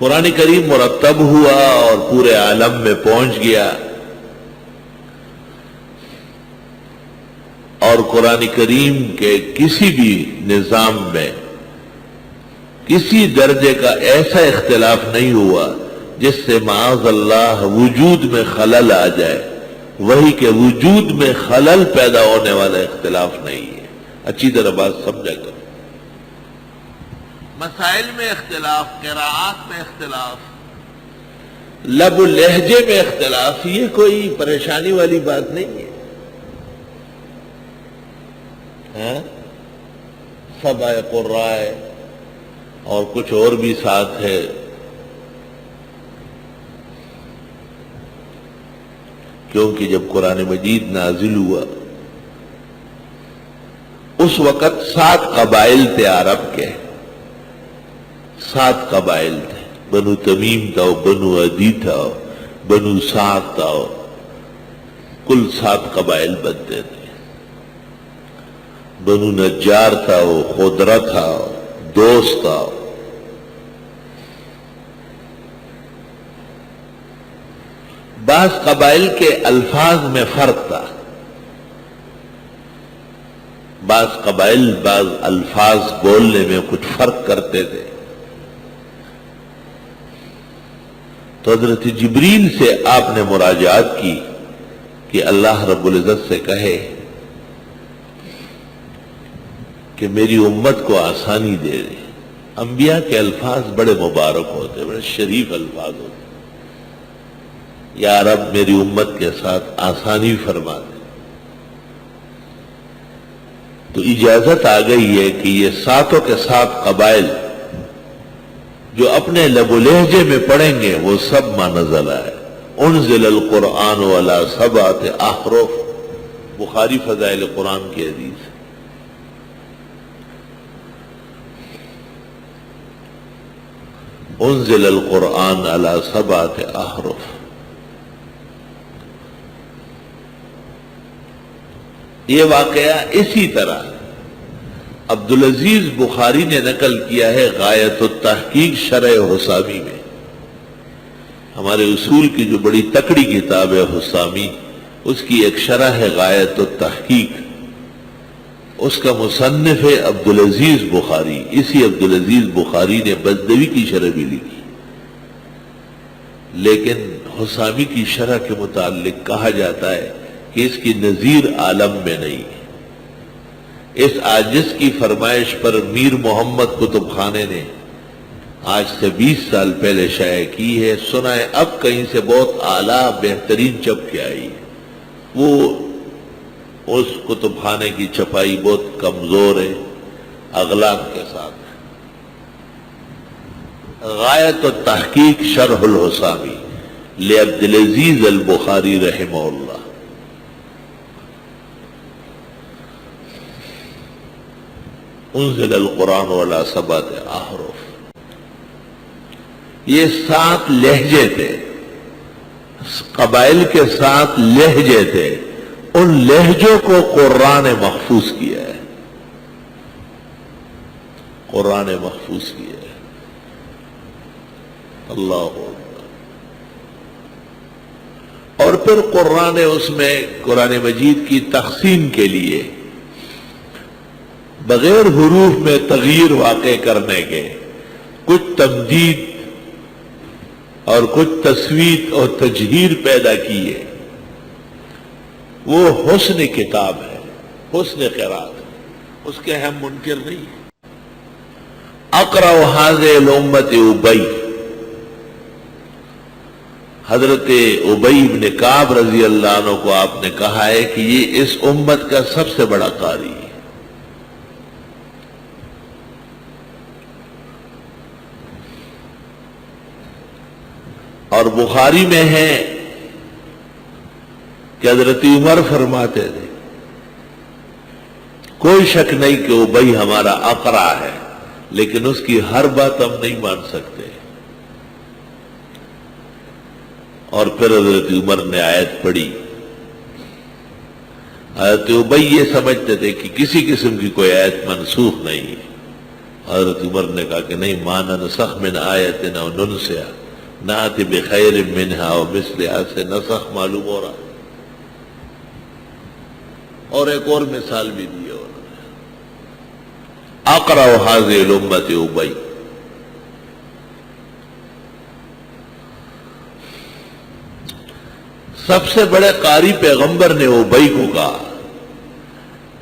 قرآن کریم مرتب ہوا اور پورے عالم میں پہنچ گیا، اور قرآن کریم کے کسی بھی نظام میں کسی درجے کا ایسا اختلاف نہیں ہوا جس سے معاذ اللہ وجود میں خلل آ جائے، وہی کہ وجود میں خلل پیدا ہونے والا اختلاف نہیں ہے۔ اچھی طرح بات سمجھا کرو، مسائل میں اختلاف، قراءات میں اختلاف، لب و لہجے میں اختلاف، یہ کوئی پریشانی والی بات نہیں ہے۔ سب آئے قرائے اور کچھ اور بھی ساتھ ہے، کیونکہ جب قرآن مجید نازل ہوا اس وقت 7 قبائل تھے عرب کے، 7 قبائل تھے، بنو تمیم تھا، بنو عدی تھا، بنو سعد تھا، کل 7 قبائل بنتے تھے۔ بنو نجار تھا، خدرہ تھا، دوست تھا۔ بعض قبائل کے الفاظ میں فرق تھا، بعض قبائل بعض الفاظ بولنے میں کچھ فرق کرتے تھے، تو حضرت جبریل سے آپ نے مراجعات کی کہ اللہ رب العزت سے کہے کہ میری امت کو آسانی دے دے۔ انبیاء کے الفاظ بڑے مبارک ہوتے، بڑے شریف الفاظ ہوتے، یا رب میری امت کے ساتھ آسانی فرما دے۔ تو اجازت آ گئی ہے کہ یہ 7 کے 7 قبائل جو اپنے لب و لہجے میں پڑھیں گے وہ سب ما نزل آئے۔ انزل القرآن علی 7 احرف، بخاری فضائل قرآن کی حدیث۔ انزل القرآن علی 7 احرف۔ یہ واقعہ اسی طرح عبدالعزیز بخاری نے نقل کیا ہے غایت التحقیق شرح حسامی میں۔ ہمارے اصول کی جو بڑی تکڑی کتاب ہے حسامی، اس کی ایک شرح ہے غایت التحقیق، اس کا مصنف ہے عبدالعزیز بخاری۔ اسی عبدالعزیز بخاری نے بزدوی کی شرح بھی لکھی، لیکن حسامی کی شرح کے متعلق کہا جاتا ہے کہ اس کی نظیر عالم میں نہیں ہے۔ اس عاجز کی فرمائش پر میر محمد کتب خانے نے آج سے 20 سال پہلے شائع کی ہے، سنا ہے اب کہیں سے بہت اعلیٰ بہترین چھپ کے آئی ہے۔ وہ اس کتب خانے کی چھپائی بہت کمزور ہے، اغلاق کے ساتھ۔ غایت التحقیق شرح الحسامی لعبدالعزیز البخاری رحمہ اللہ۔ انزل القرآن علی 7 احرف، یہ 7 لہجے تھے، قبائل کے 7 لہجے تھے، ان لہجوں کو قرآن محفوظ کیا ہے، قرآن محفوظ کیا ہے۔ اللہ اکبر۔ اور پھر قرآن اس میں قرآن مجید کی تقسیم کے لیے بغیر حروف میں تغییر واقع کرنے کے کچھ تمدید اور کچھ تصویت اور تجہیر پیدا کیے، وہ حسن کتاب ہے، حسن قرات، اس کے ہم منکر نہیں ہیں۔ اقرأ هذه الامة ابی، حضرت ابی بن کعب رضی اللہ عنہ کو آپ نے کہا ہے کہ یہ اس امت کا سب سے بڑا قاری ہے۔ اور بخاری میں ہے کہ حضرت عمر فرماتے تھے کوئی شک نہیں کہ ابی ہمارا اقرا ہے، لیکن اس کی ہر بات ہم نہیں مان سکتے۔ اور پھر حضرت عمر نے آیت پڑھی، حضرت ابی یہ سمجھتے تھے کہ کسی قسم کی کوئی آیت منسوخ نہیں ہے، حضرت عمر نے کہا کہ نہیں، ما ننسخ من آیت او ننسیہا نأتی بخیر منہا و مثلہا سے نسخ معلوم ہو رہا. اور ایک اور مثال بھی دی ہے انہوں نے، اقرأ هذه الامت ابی. سب سے بڑے قاری پیغمبر نے ابی کو کہا.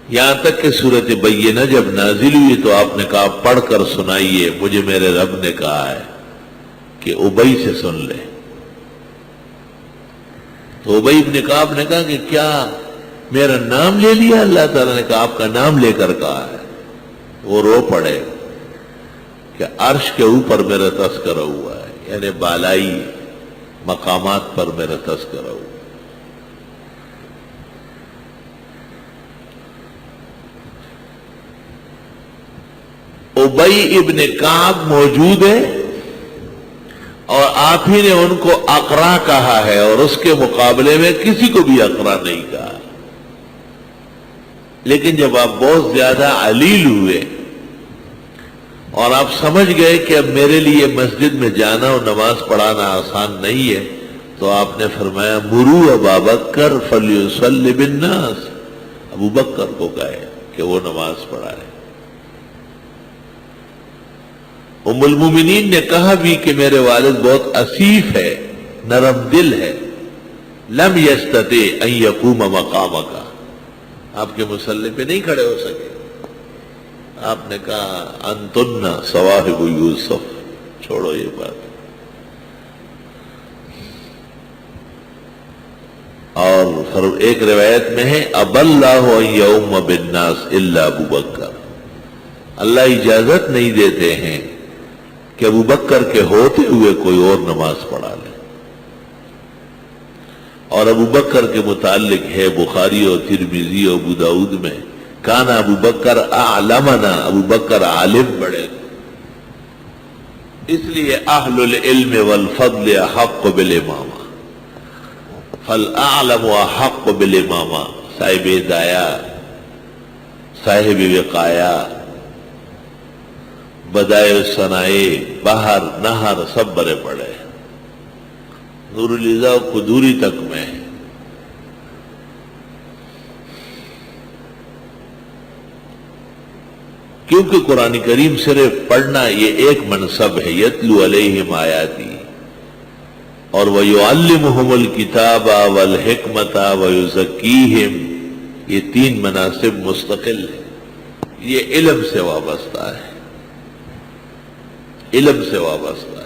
یہاں تک کہ سورۃ بینہ جب نازل ہوئی تو آپ نے کہا پڑھ کر سنائیے، مجھے میرے رب نے کہا ہے کہ ابی سے سن لے. تو ابی ابن کعب نے کہا کہ کیا میرا نام لے لیا؟ اللہ تعالیٰ نے کہا آپ کا نام لے کر کہا ہے. وہ رو پڑے کہ عرش کے اوپر میرا تذکرہ ہوا ہے، یعنی بالائی مقامات پر میرا تذکرہ ہوا. ابی ابن کعب موجود ہے اور آپ ہی نے ان کو اقرا کہا ہے، اور اس کے مقابلے میں کسی کو بھی اقرا نہیں کہا. لیکن جب آپ بہت زیادہ علیل ہوئے اور آپ سمجھ گئے کہ اب میرے لیے مسجد میں جانا اور نماز پڑھانا آسان نہیں ہے، تو آپ نے فرمایا مرو ابا بکر فلیصلی بالناس، ابو بکر کو کہے کہ وہ نماز پڑھائے. ام المومنین نے کہا بھی کہ میرے والد بہت اسیف ہے، نرم دل ہے. لم یستطع ان یقوم مقامک، آپ کے مصلی پہ نہیں کھڑے ہو سکے. آپ نے کہا انتن صواحب یوسف، چھوڑو یہ بات. اور ایک روایت میں ہے اب اللہ ان یؤم بالناس الا ابو بکر، اللہ اجازت نہیں دیتے ہیں کہ ابو بکر کے ہوتے ہوئے کوئی اور نماز پڑھا لے. اور ابو بکر کے متعلق ہے بخاری اور ترمذی اور ابو داؤد میں، کانا ابو بکر اعلمنا، ابو بکر عالم بڑے. اس لیے اہل العلم والفضل احق بالامامہ، فالاعلم احق بالامامہ. صاحب ہدایہ، صاحب وقایہ، بدائع ثنائے، بحر نہر سب بڑے پڑے. نور الازا قدوری تک میں. کیونکہ قرآن کریم صرف پڑھنا یہ ایک منصب ہے، یتلو علیہم آیاتی، اور وَيُعَلِّمُهُمُ الْكِتَابَ وَالْحِكْمَةَ وَيُزَكِّيهِمْ، یہ تین مناصب مستقل ہیں. یہ علم سے وابستہ ہے، علم سے وابستہ.